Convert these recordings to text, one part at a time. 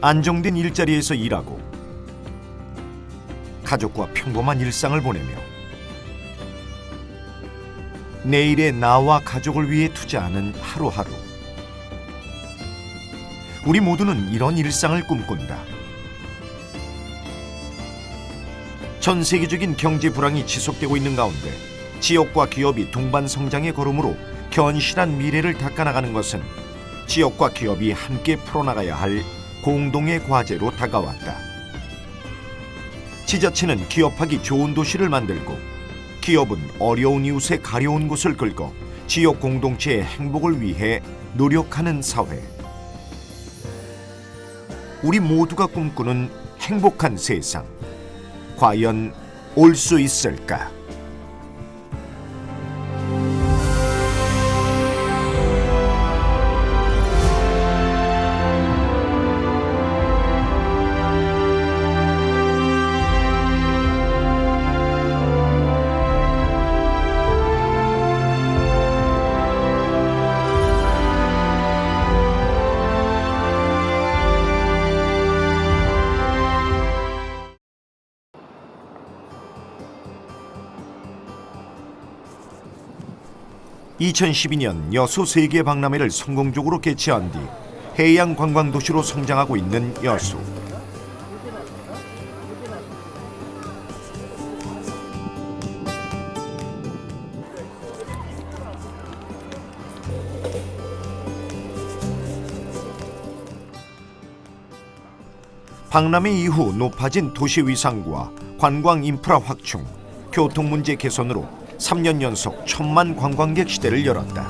안정된 일자리에서 일하고 가족과 평범한 일상을 보내며 내일의 나와 가족을 위해 투자하는 하루하루. 우리 모두는 이런 일상을 꿈꾼다. 전 세계적인 경제 불황이 지속되고 있는 가운데 지역과 기업이 동반 성장의 걸음으로 견실한 미래를 닦아나가는 것은 지역과 기업이 함께 풀어나가야 할 공동의 과제로 다가왔다. 지자체는 기업하기 좋은 도시를 만들고, 기업은 어려운 이웃의 가려운 곳을 긁어 지역 공동체의 행복을 위해 노력하는 사회. 우리 모두가 꿈꾸는 행복한 세상, 과연 올 수 있을까? (2012년) 여수 세계 박람회를 성공적으로 개최한 뒤 해양 관광 도시로 성장하고 있는 여수. 박람회 이후 높아진 도시 위상과 관광 인프라 확충, 교통 문제 개선으로 3년 연속 1,000만 관광객 시대를 열었다.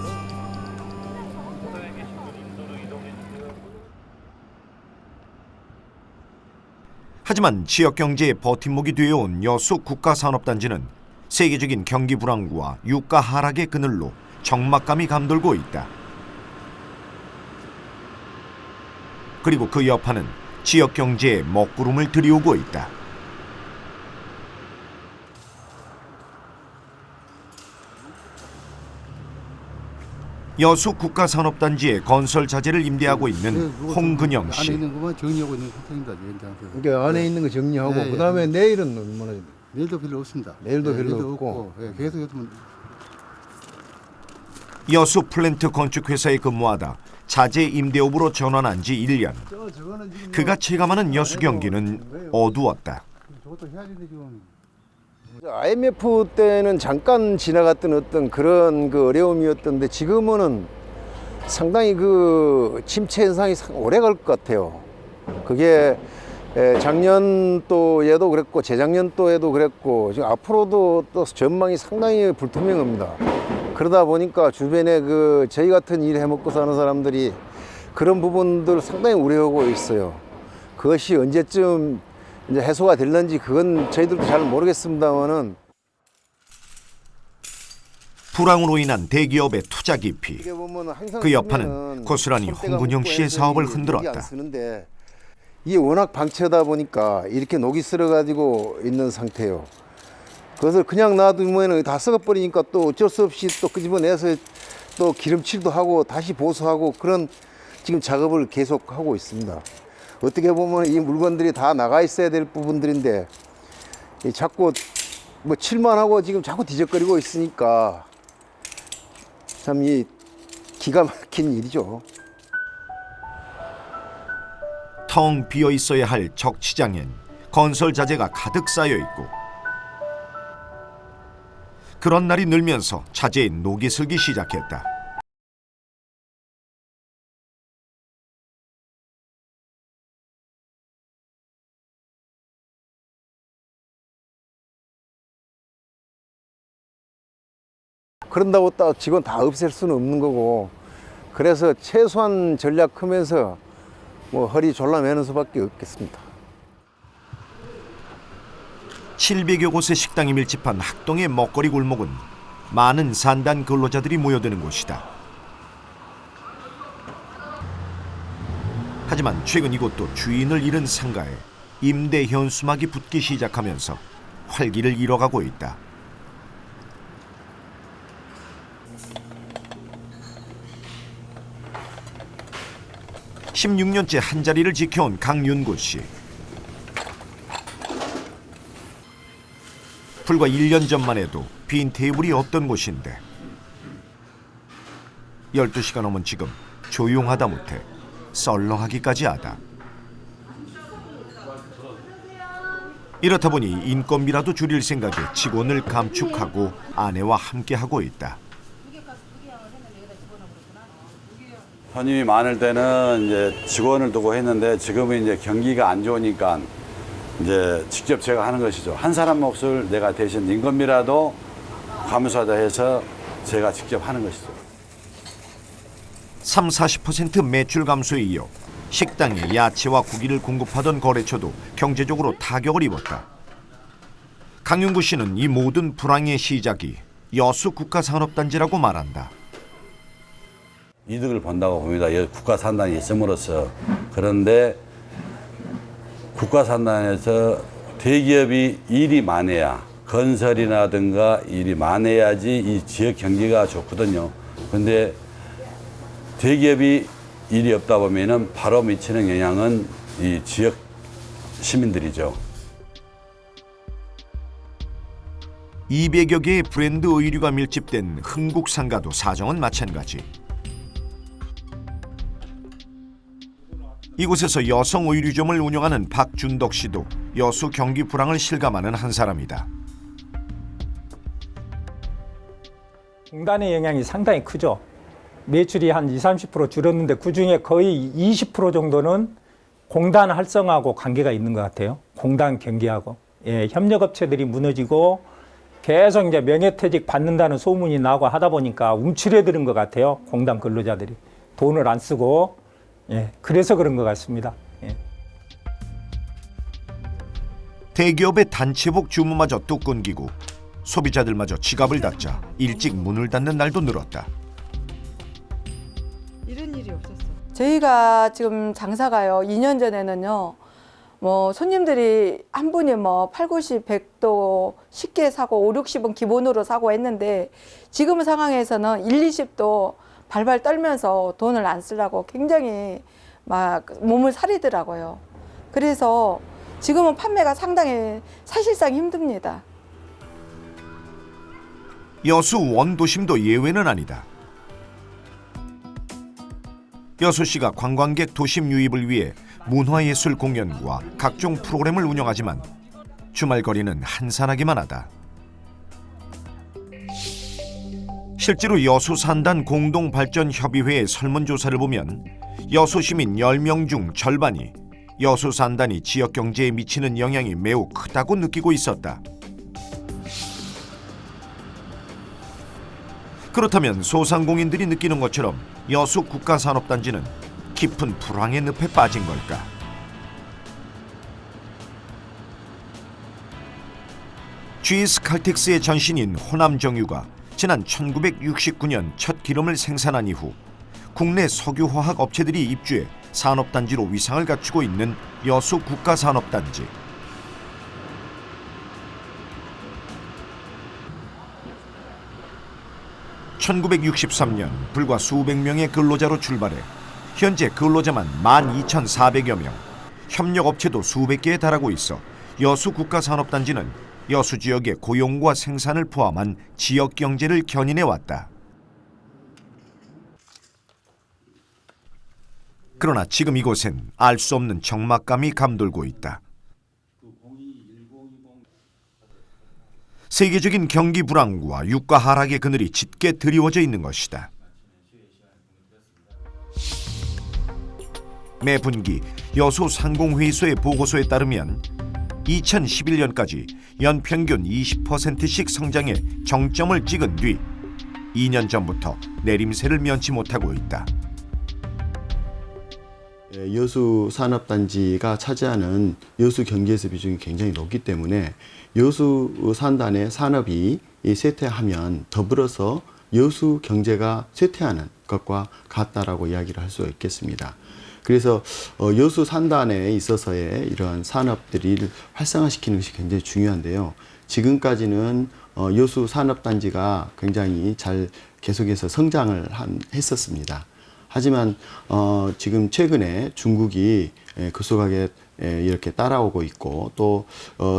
하지만 지역 경제의 버팀목이 되어온 여수 국가산업단지는 세계적인 경기 불황과 유가 하락의 그늘로 적막감이 감돌고 있다. 그리고 그 여파는 지역 경제에 먹구름을 들이오고 있다. 여수 국가산업단지의 건설 자재를 임대하고 있는 홍근영 씨. 안에 있는 것만 정리하고 있는 상태입니다. 그러니까 안에 있는 거 정리하고 네, 그다음에 내일은 얼마나 됩니까? 내일도 별로 없습니다. 내일도 별로 내일도 없고. 네, 계속 요즘 여수 플랜트 건축회사에 근무하다 자재 임대업으로 전환한 지 1년. 그가 체감하는 여수 경기는 어두웠다. 저것도 해야 되는데 지금. IMF 때는 잠깐 지나갔던 어떤 그런 그 어려움이었던데 지금은 상당히 그 침체 현상이 오래 갈 것 같아요. 그게 작년도에도 그랬고 재작년도에도 그랬고 지금 앞으로도 또 전망이 상당히 불투명합니다. 그러다 보니까 주변에 그 저희 같은 일 해먹고 사는 사람들이 그런 부분들 상당히 우려하고 있어요. 그것이 언제쯤 이제 해소가 될는지 그건 저희들도 잘 모르겠습니다만은 불황으로 인한 대기업의 투자 기피, 그 여파는 고스란히 홍근영 씨의 사업을 흔들었다. 이게 워낙 방치하다 보니까 이렇게 녹이 쓸어가지고 있는 상태예요. 그것을 그냥 놔두면 다 썩어버리니까 또 어쩔 수 없이 또 끄집어내서 또 기름칠도 하고 다시 보수하고 그런 지금 작업을 계속 하고 있습니다. 어떻게 보면 이 물건들이 다 나가 있어야 될 부분들인데 자꾸 뭐 칠만 하고 지금 자꾸 뒤적거리고 있으니까 참 이 기가 막힌 일이죠. 텅 비어 있어야 할 적치장엔 건설 자재가 가득 쌓여 있고, 그런 날이 늘면서 자재에 녹이 슬기 시작했다. 그런다고 딱 직원 다 없앨 수는 없는 거고, 그래서 최소한 전략하면서 뭐 허리 졸라매는 수밖에 없겠습니다. 700여 곳의 식당이 밀집한 학동의 먹거리 골목은 많은 산단 근로자들이 모여드는 곳이다. 하지만 최근 이곳도 주인을 잃은 상가에 임대 현수막이 붙기 시작하면서 활기를 잃어가고 있다. 16년째 한자리를 지켜온 강윤구 씨. 불과 1년 전만 해도 빈 테이블이 없던 곳인데 12시가 넘은 지금 조용하다 못해 썰렁하기까지 하다. 이렇다 보니 인건비라도 줄일 생각에 직원을 감축하고 아내와 함께하고 있다. 손님이 많을 때는 이제 직원을 두고 했는데 지금은 이제 경기가 안 좋으니까 이제 직접 제가 하는 것이죠. 한 사람 몫을 내가 대신 인건비라도 감수하자 해서 제가 직접 하는 것이죠. 30-40% 매출 감소에 이어 식당에 야채와 고기를 공급하던 거래처도 경제적으로 타격을 입었다. 강윤구 씨는 이 모든 불황의 시작이 여수 국가산업단지라고 말한다. 이득을 본다고 봅니다. 국가산단이 있음으로써. 그런데 국가산단에서 대기업이 일이 많아야 건설이라든가 일이 많아야지 이 지역 경기가 좋거든요. 그런데 대기업이 일이 없다 보면은 바로 미치는 영향은 이 지역 시민들이죠. 200여 개의 브랜드 의류가 밀집된 흥국상가도 사정은 마찬가지. 이곳에서 여성 의류점을 운영하는 박준덕 씨도 여수 경기 불황을 실감하는 한 사람이다. 공단의 영향이 상당히 크죠. 매출이 한 20-30% 줄었는데 그중에 거의 20% 정도는 공단 활성화하고 관계가 있는 것 같아요. 공단 경기하고. 예, 협력업체들이 무너지고 계속 이제 명예퇴직 받는다는 소문이 나고 하다 보니까 움츠려드는 것 같아요. 공단 근로자들이. 돈을 안 쓰고. 예, 그래서 그런 것 같습니다. 예. 대기업의 단체복 주문마저 뚝 끊기고 소비자들마저 지갑을 닫자 일찍 문을 닫는 날도 늘었다. 이런 일이 없었어. 저희가 지금 장사가요. 2년 전에는요. 뭐 손님들이 한 분이 뭐 8, 90, 100도 쉽게 사고 5, 60은 기본으로 사고 했는데 지금 상황에서는 1, 20도 발발 떨면서 돈을 안 쓰려고 굉장히 막 몸을 사리더라고요. 그래서 지금은 판매가 상당히 사실상 힘듭니다. 여수 원도심도 예외는 아니다. 여수시가 관광객 도심 유입을 위해 문화예술 공연과 각종 프로그램을 운영하지만 주말 거리는 한산하기만 하다. 실제로 여수산단 공동발전협의회의 설문조사를 보면 여수시민 10명 중 절반이 여수산단이 지역경제에 미치는 영향이 매우 크다고 느끼고 있었다. 그렇다면 소상공인들이 느끼는 것처럼 여수 국가산업단지는 깊은 불황의 늪에 빠진 걸까? GS 칼텍스의 전신인 호남정유가 지난 1969년 첫 기름을 생산한 이후 국내 석유화학 업체들이 입주해 산업단지로 위상을 갖추고 있는 여수 국가산업단지. (1963년) 불과 수백 명의 근로자로 출발해 현재 근로자만 12,400여 명, 협력업체도 수백 개에 달하고 있어 여수 국가산업단지는 여수 지역의 고용과 생산을 포함한 지역 경제를 견인해 왔다. 그러나 지금 이곳엔 알 수 없는 적막감이 감돌고 있다. 세계적인 경기 불황과 유가 하락의 그늘이 짙게 드리워져 있는 것이다. 매 분기 여수 상공회의소의 보고서에 따르면 2011년까지 연평균 20%씩 성장해 정점을 찍은 뒤 2년 전부터 내림세를 면치 못하고 있다. 여수 산업단지가 차지하는 여수 경기에서 비중이 굉장히 높기 때문에 여수 산단의 산업이 쇠퇴하면 더불어서 여수 경제가 쇠퇴하는 것과 같다라고 이야기를 할 수 있겠습니다. 그래서 여수 산단에 있어서의 이러한 산업들을 활성화시키는 것이 굉장히 중요한데요. 지금까지는 여수 산업단지가 굉장히 잘 계속해서 성장을 했었습니다. 하지만 지금 최근에 중국이 급속하게 이렇게 따라오고 있고 또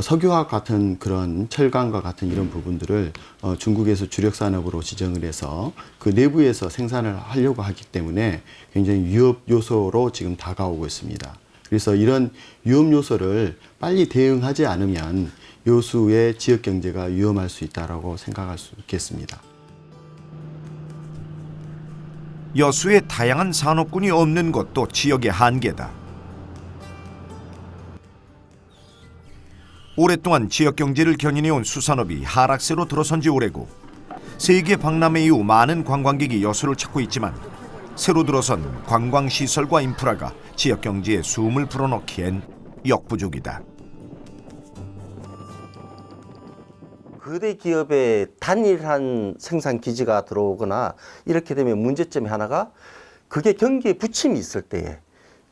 석유화학 같은 그런 철강과 같은 이런 부분들을 중국에서 주력 산업으로 지정을 해서 그 내부에서 생산을 하려고 하기 때문에 굉장히 위협 요소로 지금 다가오고 있습니다. 그래서 이런 위험 요소를 빨리 대응하지 않으면 여수의 지역 경제가 위험할 수 있다라고 생각할 수 있겠습니다. 여수에 다양한 산업군이 없는 것도 지역의 한계다. 오랫동안 지역 경제를 견인해온 수산업이 하락세로 들어선 지 오래고 세계 박람회 이후 많은 관광객이 여수를 찾고 있지만 새로 들어선 관광시설과 인프라가 지역 경제에 숨을 불어넣기엔 역부족이다. 거대 기업의 단일한 생산 기지가 들어오거나 이렇게 되면 문제점이 하나가 그게 경기에 부침이 있을 때에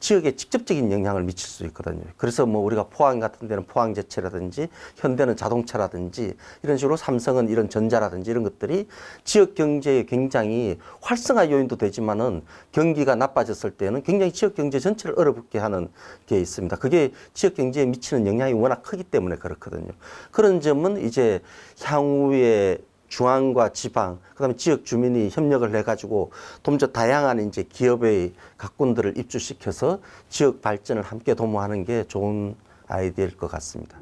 지역에 직접적인 영향을 미칠 수 있거든요. 그래서 뭐 우리가 포항 같은 데는 포항제체라든지 현대는 자동차라든지 이런 식으로 삼성은 이런 전자라든지 이런 것들이 지역 경제에 굉장히 활성화 요인도 되지만은 경기가 나빠졌을 때는 굉장히 지역 경제 전체를 얼어붙게 하는 게 있습니다. 그게 지역 경제에 미치는 영향이 워낙 크기 때문에 그렇거든요. 그런 점은 이제 향후에 중앙과 지방, 그다음에 지역 주민이 협력을 해가지고 좀 더 다양한 이제 기업의 각군들을 입주시켜서 지역 발전을 함께 도모하는 게 좋은 아이디어일 것 같습니다.